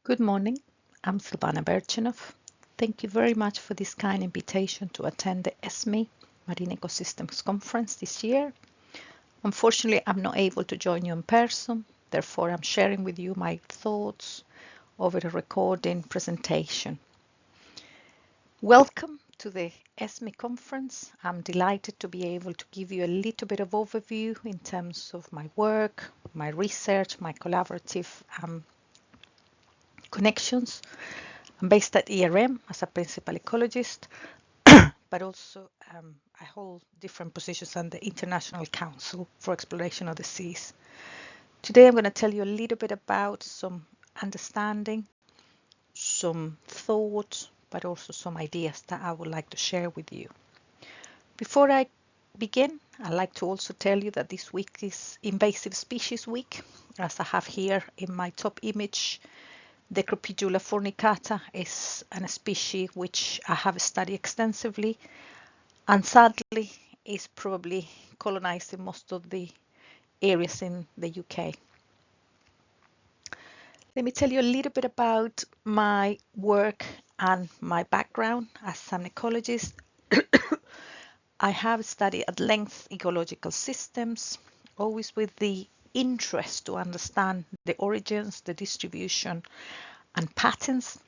Good morning. I'm Silvana Birchenough. Thank you very much for this kind invitation to attend the ESME Marine Ecosystems Conference this year. Unfortunately, I'm not able to join you in person. Therefore, I'm sharing with you my thoughts over a recording presentation. Welcome to the ESME conference. I'm delighted to be able to give you a little bit of overview in terms of my work, my research, my collaborative connections. I'm based at ERM as a principal ecologist, but also I hold different positions on the International Council for Exploration of the Seas. Today I'm going to tell you a little bit about some understanding, some thoughts, but also some ideas that I would like to share with you. Before I begin, I'd like to also tell you that this week is Invasive Species Week, as I have here in my top image. The Cropidula fornicata is a species which I have studied extensively and sadly is probably colonizing most of the areas in the UK. Let me tell you a little bit about my work and my background as an ecologist. I have studied at length ecological systems, always with the interest to understand the origins, the distribution, and patterns,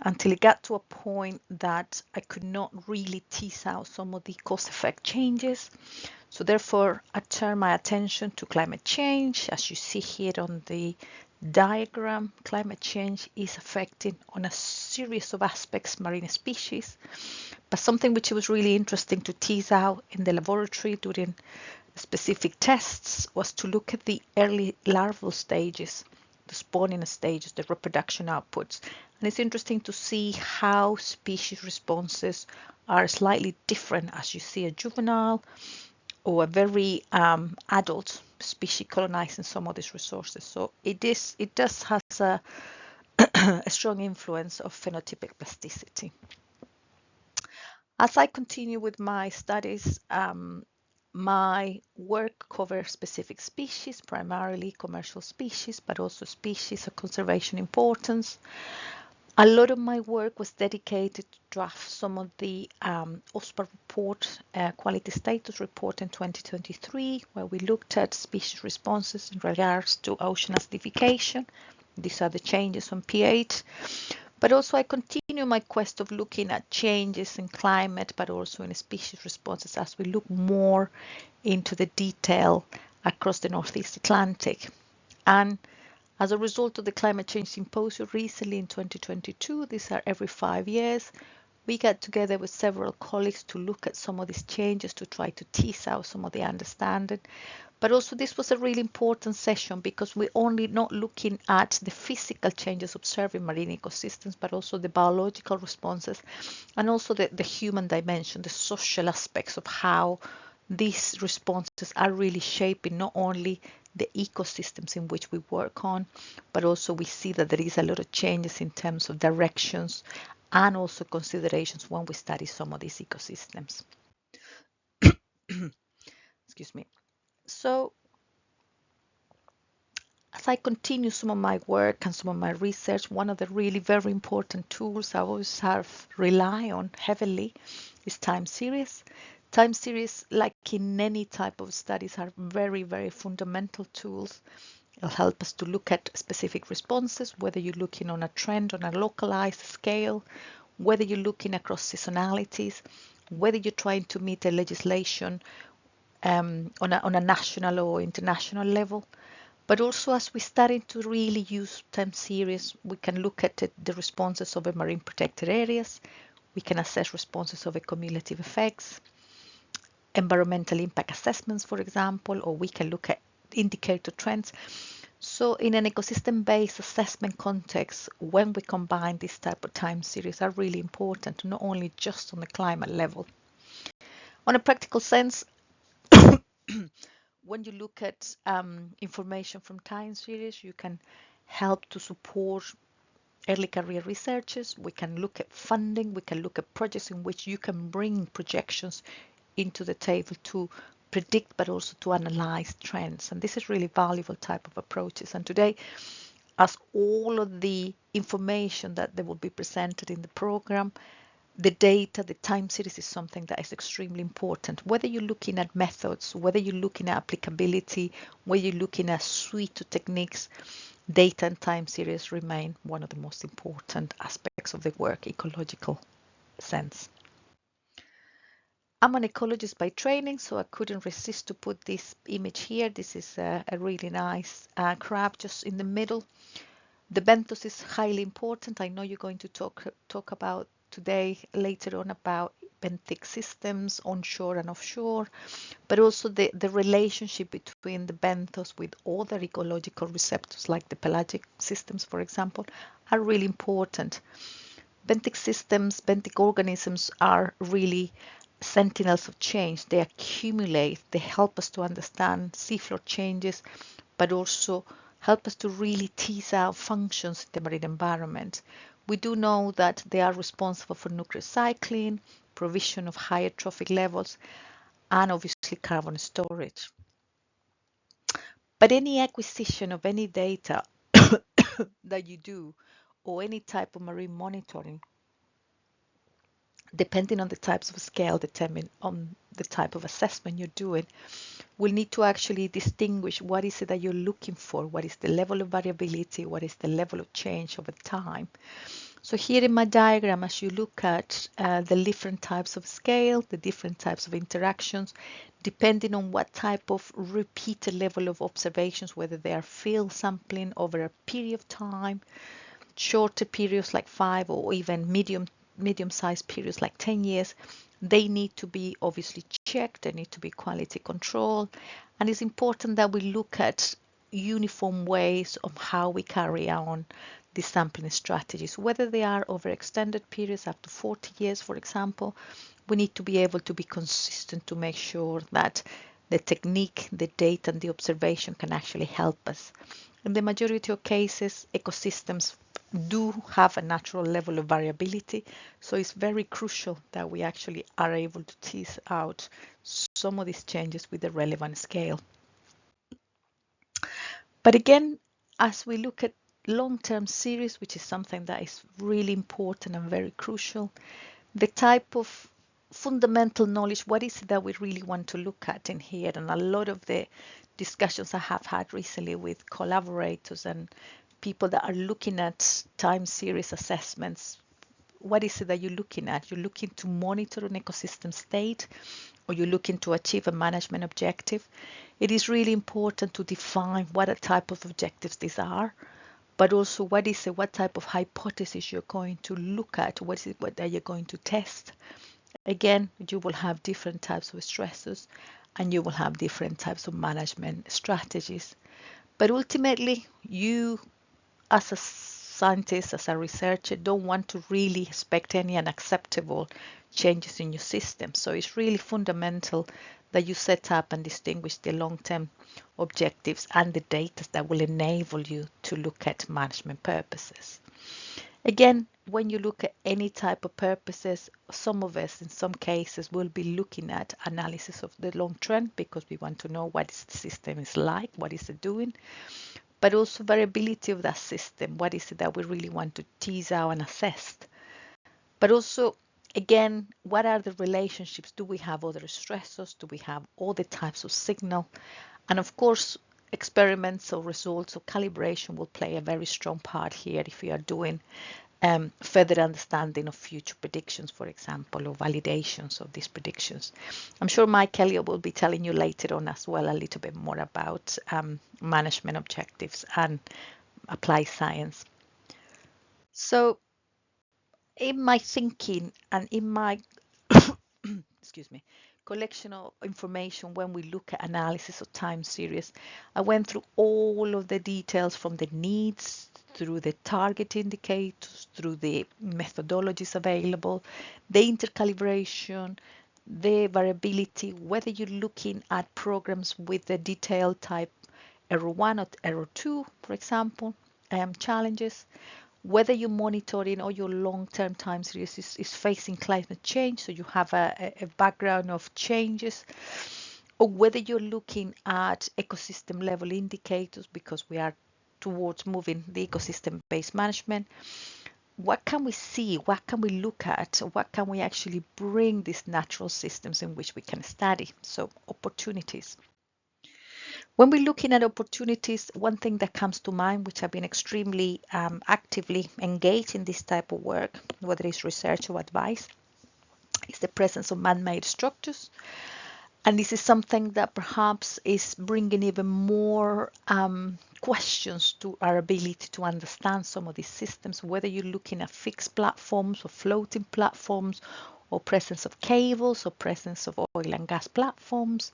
until it got to a point that I could not really tease out some of the cause effect changes. So therefore, I turned my attention to climate change. As you see here on the diagram, climate change is affecting on a series of aspects marine species, but something which was really interesting to tease out in the laboratory during specific tests was to look at the early larval stages, the spawning stages, the reproduction outputs. And it's interesting to see how species responses are slightly different as you see a juvenile or a very adult species colonizing some of these resources. So it does has a, a strong influence of phenotypic plasticity. As I continue with my studies, my work covers specific species, primarily commercial species, but also species of conservation importance. A lot of my work was dedicated to draft some of the OSPA report, quality status report in 2023, where we looked at species responses in regards to ocean acidification. These are the changes on pH. But also I continue my quest of looking at changes in climate, but also in species responses as we look more into the detail across the Northeast Atlantic. And as a result of the Climate Change Symposium recently in 2022, these are every 5 years, we got together with several colleagues to look at some of these changes to try to tease out some of the understanding. But also this was a really important session because we're only not looking at the physical changes observed in marine ecosystems, but also the biological responses and also the human dimension, the social aspects of how these responses are really shaping not only the ecosystems in which we work on, but also we see that there is a lot of changes in terms of directions and also considerations when we study some of these ecosystems. Excuse me. So as I continue some of my work and some of my research, one of the really very important tools I always have rely on heavily is time series. Time series, like in any type of studies, are very, very fundamental tools. It'll help us to look at specific responses, whether you're looking on a trend on a localized scale, whether you're looking across seasonalities, whether you're trying to meet a legislation on a national or international level. But also as we're starting to really use time series, we can look at the responses of the marine protected areas. We can assess responses of the cumulative effects, environmental impact assessments, for example, or we can look at indicator trends. So in an ecosystem-based assessment context, when we combine this type of time series are really important, not only just on the climate level. On a practical sense, when you look at information from time series, you can help to support early career researchers. We can look at funding. We can look at projects in which you can bring projections into the table to predict, but also to analyze trends. And this is really valuable type of approaches. And today, as all of the information that they will be presented in the program, the data, the time series is something that is extremely important. Whether you're looking at methods, whether you're looking at applicability, whether you're looking at suite of techniques, data and time series remain one of the most important aspects of the work, ecological sense. I'm an ecologist by training, so I couldn't resist to put this image here. This is a really nice crab just in the middle. The benthos is highly important. I know you're going to talk about today later on about benthic systems onshore and offshore, but also the relationship between the benthos with other ecological receptors like the pelagic systems, for example, are really important. Benthic systems, benthic organisms are really sentinels of change. They accumulate, they help us to understand seafloor changes, but also help us to really tease out functions in the marine environment. We do know that they are responsible for nuclear cycling, provision of higher trophic levels, and obviously carbon storage. But any acquisition of any data that you do or any type of marine monitoring, depending on the types of scale, determine on the type of assessment you're doing, we'll need to actually distinguish what is it that you're looking for, what is the level of variability, what is the level of change over time. So here in my diagram, as you look at the different types of scale, the different types of interactions, depending on what type of repeated level of observations, whether they are field sampling over a period of time, shorter periods like 5 or even medium-sized periods like 10 years, they need to be obviously checked, they need to be quality controlled, and it's important that we look at uniform ways of how we carry on the sampling strategies, whether they are over extended periods up to 40 years, for example. We need to be able to be consistent to make sure that the technique, the data, and the observation can actually help us. In the majority of cases, ecosystems do have a natural level of variability, so it's very crucial that we actually are able to tease out some of these changes with the relevant scale. But again, as we look at long-term series, which is something that is really important and very crucial, the type of fundamental knowledge, what is it that we really want to look at in here? And a lot of the discussions I have had recently with collaborators and people that are looking at time series assessments, what is it that you're looking at? You're looking to monitor an ecosystem state, or you're looking to achieve a management objective. It is really important to define what type of objectives these are, but also what type of hypothesis you're going to look at, what are you going to test. Again, you will have different types of stressors and you will have different types of management strategies. But ultimately, you as a scientist, as a researcher, don't want to really expect any unacceptable changes in your system. So it's really fundamental that you set up and distinguish the long-term objectives and the data that will enable you to look at management purposes. Again, when you look at any type of purposes, some of us in some cases will be looking at analysis of the long trend because we want to know what the system is like, what is it doing, but also variability of that system. What is it that we really want to tease out and assess? But also, again, what are the relationships? Do we have other stressors? Do we have other types of signal? And of course, experiments or results or calibration will play a very strong part here if we are doing further understanding of future predictions, for example, or validations of these predictions. I'm sure Mike Elliott will be telling you later on as well a little bit more about management objectives and applied science. So in my thinking and in my excuse me, collection of information when we look at analysis of time series, I went through all of the details from the needs through the target indicators, through the methodologies available, the intercalibration, the variability, whether you're looking at programs with the detailed type error 1 or error 2, for example, challenges, whether you're monitoring or your long-term time series is facing climate change, so you have a background of changes, or whether you're looking at ecosystem level indicators because we are towards moving the ecosystem-based management, what can we see? What can we look at? What can we actually bring these natural systems in which we can study? So opportunities. When we're looking at opportunities, one thing that comes to mind, which I've been extremely actively engaged in this type of work, whether it's research or advice, is the presence of man-made structures. And this is something that perhaps is bringing even more questions to our ability to understand some of these systems, whether you're looking at fixed platforms or floating platforms, or presence of cables or presence of oil and gas platforms.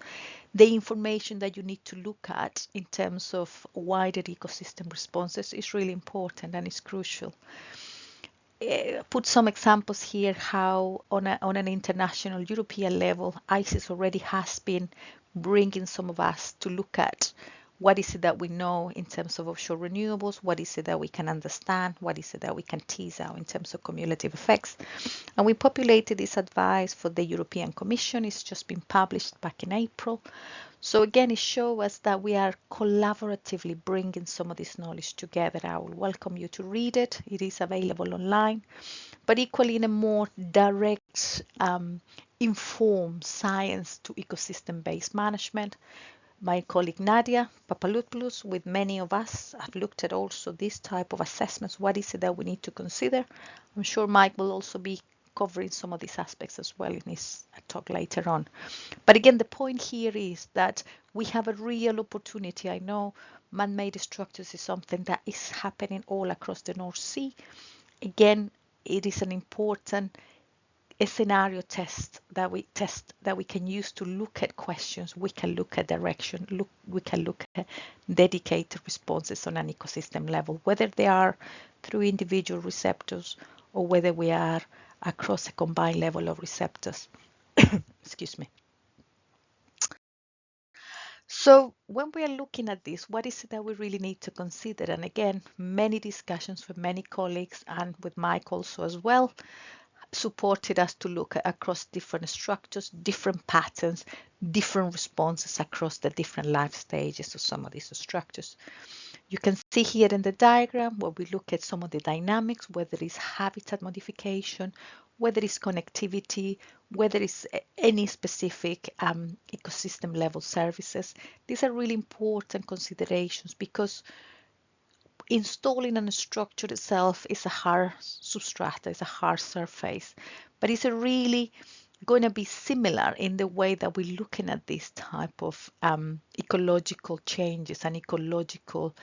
The information that you need to look at in terms of wider ecosystem responses is really important and is crucial. Put some examples here how on an international European level, ICES already has been bringing some of us to look at what is it that we know in terms of offshore renewables, what is it that we can understand, what is it that we can tease out in terms of cumulative effects. And we populated this advice for the European Commission. It's just been published back in April. So again, it shows us that we are collaboratively bringing some of this knowledge together. I will welcome you to read it. It is available online, but equally in a more direct, informed science to ecosystem-based management. My colleague Nadia Papalouplous, with many of us, have looked at also this type of assessments. What is it that we need to consider? I'm sure Mike will also be covering some of these aspects as well in his talk later on. But again, the point here is that we have a real opportunity. I know man-made structures is something that is happening all across the North Sea. Again, it is an important scenario test that we can use to look at questions. We can look at direction. We can look at dedicated responses on an ecosystem level, whether they are through individual receptors or whether we are across a combined level of receptors. Excuse me. So when we are looking at this, what is it that we really need to consider? And again, many discussions with many colleagues and with Mike also as well supported us to look at across different structures, different patterns, different responses across the different life stages of some of these structures. You can see here in the diagram where we look at some of the dynamics, whether it's habitat modification, whether it's connectivity, whether it's any specific ecosystem level services. These are really important considerations because installing a structure itself is a hard substrata, it's a hard surface, but it's a really going to be similar in the way that we're looking at this type of ecological changes and ecological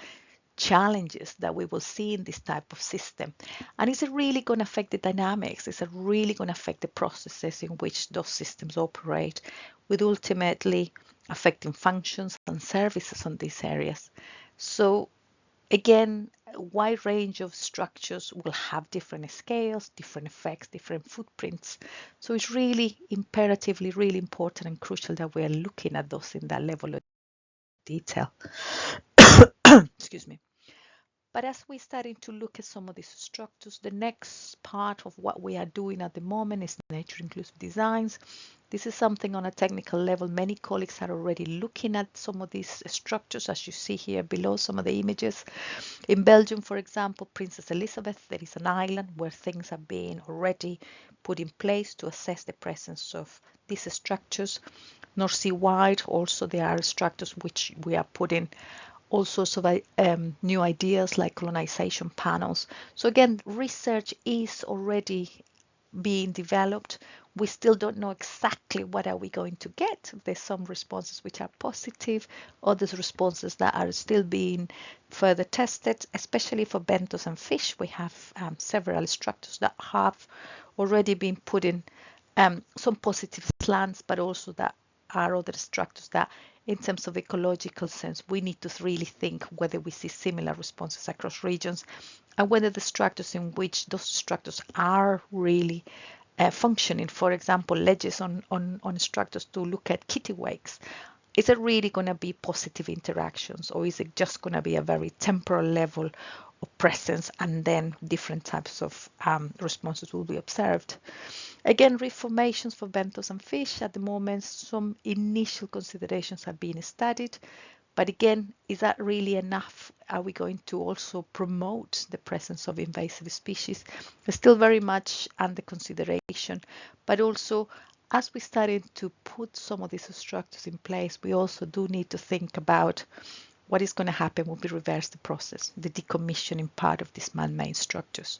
challenges that we will see in this type of system. And is it really going to affect the dynamics? Is it really going to affect the processes in which those systems operate, with ultimately affecting functions and services on these areas? So again, a wide range of structures will have different scales, different effects, different footprints. So it's really imperatively, really important and crucial that we are looking at those in that level of detail. Excuse me. But as we're starting to look at some of these structures, the next part of what we are doing at the moment is nature inclusive designs. This is something on a technical level. Many colleagues are already looking at some of these structures, as you see here below some of the images. In Belgium, for example, Princess Elizabeth, there is an island where things are being already put in place to assess the presence of these structures. North Sea wide, also there are structures which we are putting all sorts of new ideas like colonization panels. So again, research is already being developed. We still don't know exactly what are we going to get. There's some responses which are positive, others responses that are still being further tested, especially for benthos and fish. We have several structures that have already been put in some positive slants, but also that are other structures that in terms of ecological sense, we need to really think whether we see similar responses across regions and whether the structures in which those structures are really functioning, for example, ledges on structures to look at kittiwakes. Is it really going to be positive interactions, or is it just going to be a very temporal level of presence and then different types of responses will be observed? Again, reef formations for benthos and fish. At the moment, some initial considerations are being studied. But again, is that really enough? Are we going to also promote the presence of invasive species? It's still very much under consideration, but also as we started to put some of these structures in place, we also do need to think about what is going to happen when we reverse the process, the decommissioning part of these man-made structures.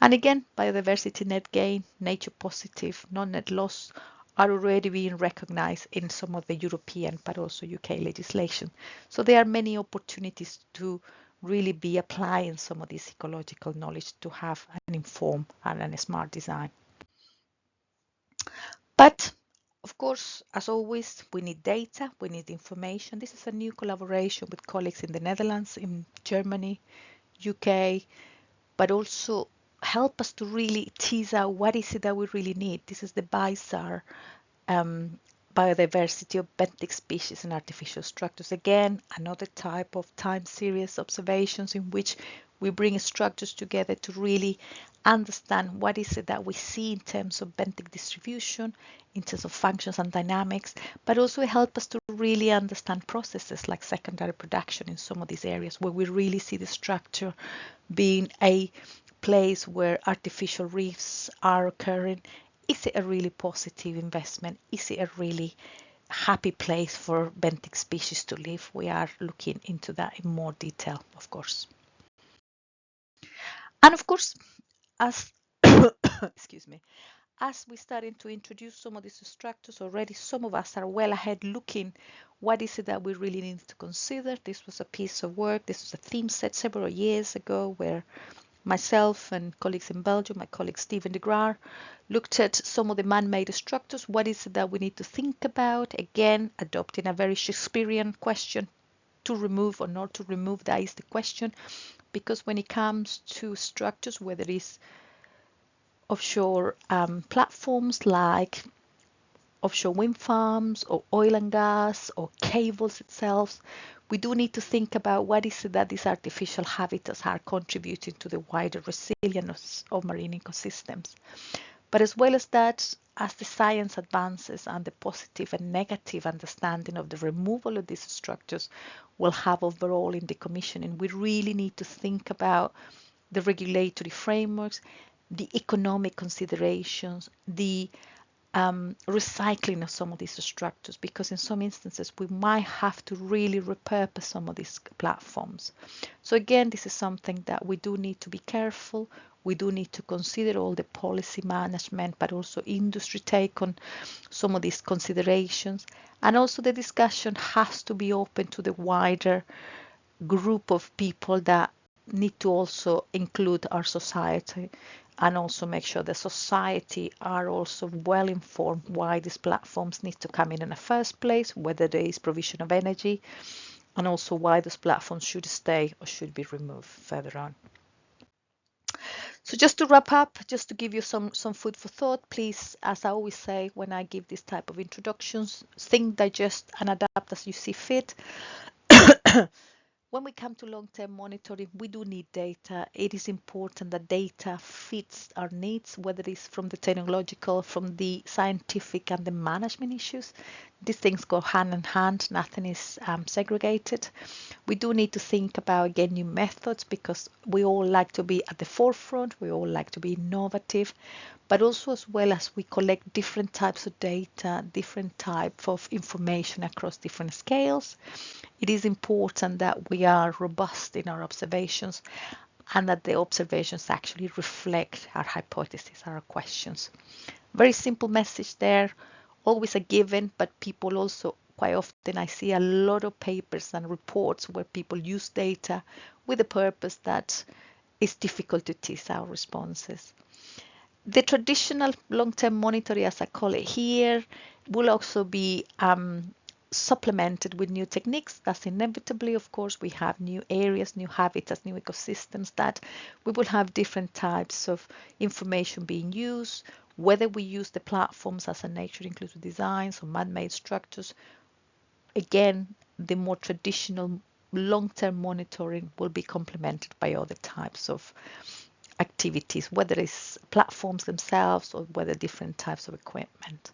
And again, biodiversity net gain, nature positive, non-net loss are already being recognized in some of the European but also UK legislation. So there are many opportunities to really be applying some of this ecological knowledge to have an informed and a smart design. But of course, as always, we need data, we need information. This is a new collaboration with colleagues in the Netherlands, in Germany, UK, but also help us to really tease out what is it that we really need. This is the BISAR, biodiversity of benthic species and artificial structures. Again, another type of time series observations in which we bring structures together to really understand what is it that we see in terms of benthic distribution, in terms of functions and dynamics, but also help us to really understand processes like secondary production in some of these areas where we really see the structure being a place where artificial reefs are occurring. Is it a really positive investment? Is it a really happy place for benthic species to live? We are looking into that in more detail, of course. And of course, as excuse me, as we starting to introduce some of these structures already, some of us are well ahead looking what is it that we really need to consider. This was a piece of work, this was a theme set several years ago where myself and colleagues in Belgium, my colleague Stephen de Graar, looked at some of the man-made structures. What is it that we need to think about? Again, adopting a very Shakespearean question, to remove or not to remove, that is the question. Because when it comes to structures, whether it is offshore platforms like offshore wind farms or oil and gas or cables itself, we do need to think about what is it that these artificial habitats are contributing to the wider resilience of marine ecosystems. But as well as that, as the science advances and the positive and negative understanding of the removal of these structures will have overall in decommissioning, we really need to think about the regulatory frameworks, the economic considerations, the recycling of some of these structures, because in some instances we might have to really repurpose some of these platforms. So again, this is something that we do need to be careful. We do need to consider all the policy management, but also industry take on some of these considerations. And also the discussion has to be open to the wider group of people that need to also include our society, and also make sure the society are also well informed why these platforms need to come in the first place, whether there is provision of energy, and also why those platforms should stay or should be removed further on. So just to wrap up, just to give you some food for thought, please, as I always say when I give this type of introductions, think, digest and adapt as you see fit. When we come to long-term monitoring, we do need data. It is important that data fits our needs, whether it's from the technological, from the scientific and the management issues. These things go hand in hand, nothing is segregated. We do need to think about, again, new methods, because we all like to be at the forefront, we all like to be innovative, but also as well as we collect different types of data, different type of information across different scales. It is important that we are robust in our observations and that the observations actually reflect our hypotheses, our questions. Very simple message there, always a given, but people also quite often I see a lot of papers and reports where people use data with the purpose that it's difficult to tease our responses. The traditional long-term monitoring, as I call it here, will also be supplemented with new techniques. That's inevitably, of course, we have new areas, new habitats, new ecosystems that we will have different types of information being used, whether we use the platforms as a nature inclusive designs or man-made structures. Again, the more traditional long-term monitoring will be complemented by other types of activities, whether it's platforms themselves or whether different types of equipment.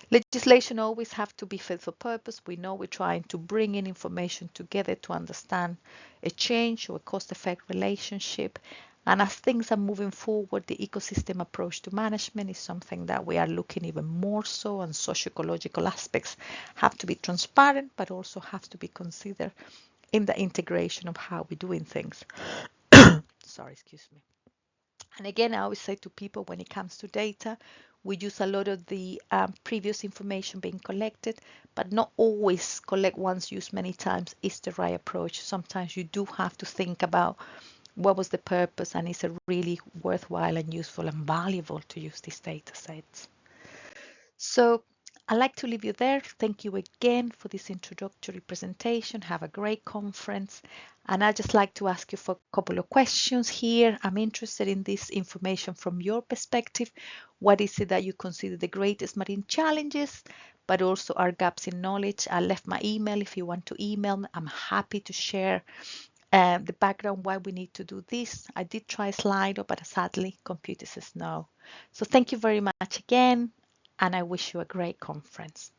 Legislation always have to be fit for purpose. We know we're trying to bring in information together to understand a change or a cost-effect relationship. And as things are moving forward, the ecosystem approach to management is something that we are looking even more so, and socio-ecological aspects have to be transparent, but also have to be considered in the integration of how we're doing things. Sorry, excuse me. And again, I always say to people when it comes to data, we use a lot of the previous information being collected, but not always collect once, use many times is the right approach. Sometimes you do have to think about what was the purpose and is it really worthwhile and useful and valuable to use these data sets. So I'd like to leave you there. Thank you again for this introductory presentation. Have a great conference. And I'd just like to ask you for a couple of questions here. I'm interested in this information from your perspective. What is it that you consider the greatest marine challenges, but also our gaps in knowledge? I left my email if you want to email me. I'm happy to share the background why we need to do this. I did try Slido, but sadly, computer says no. So thank you very much again, and I wish you a great conference.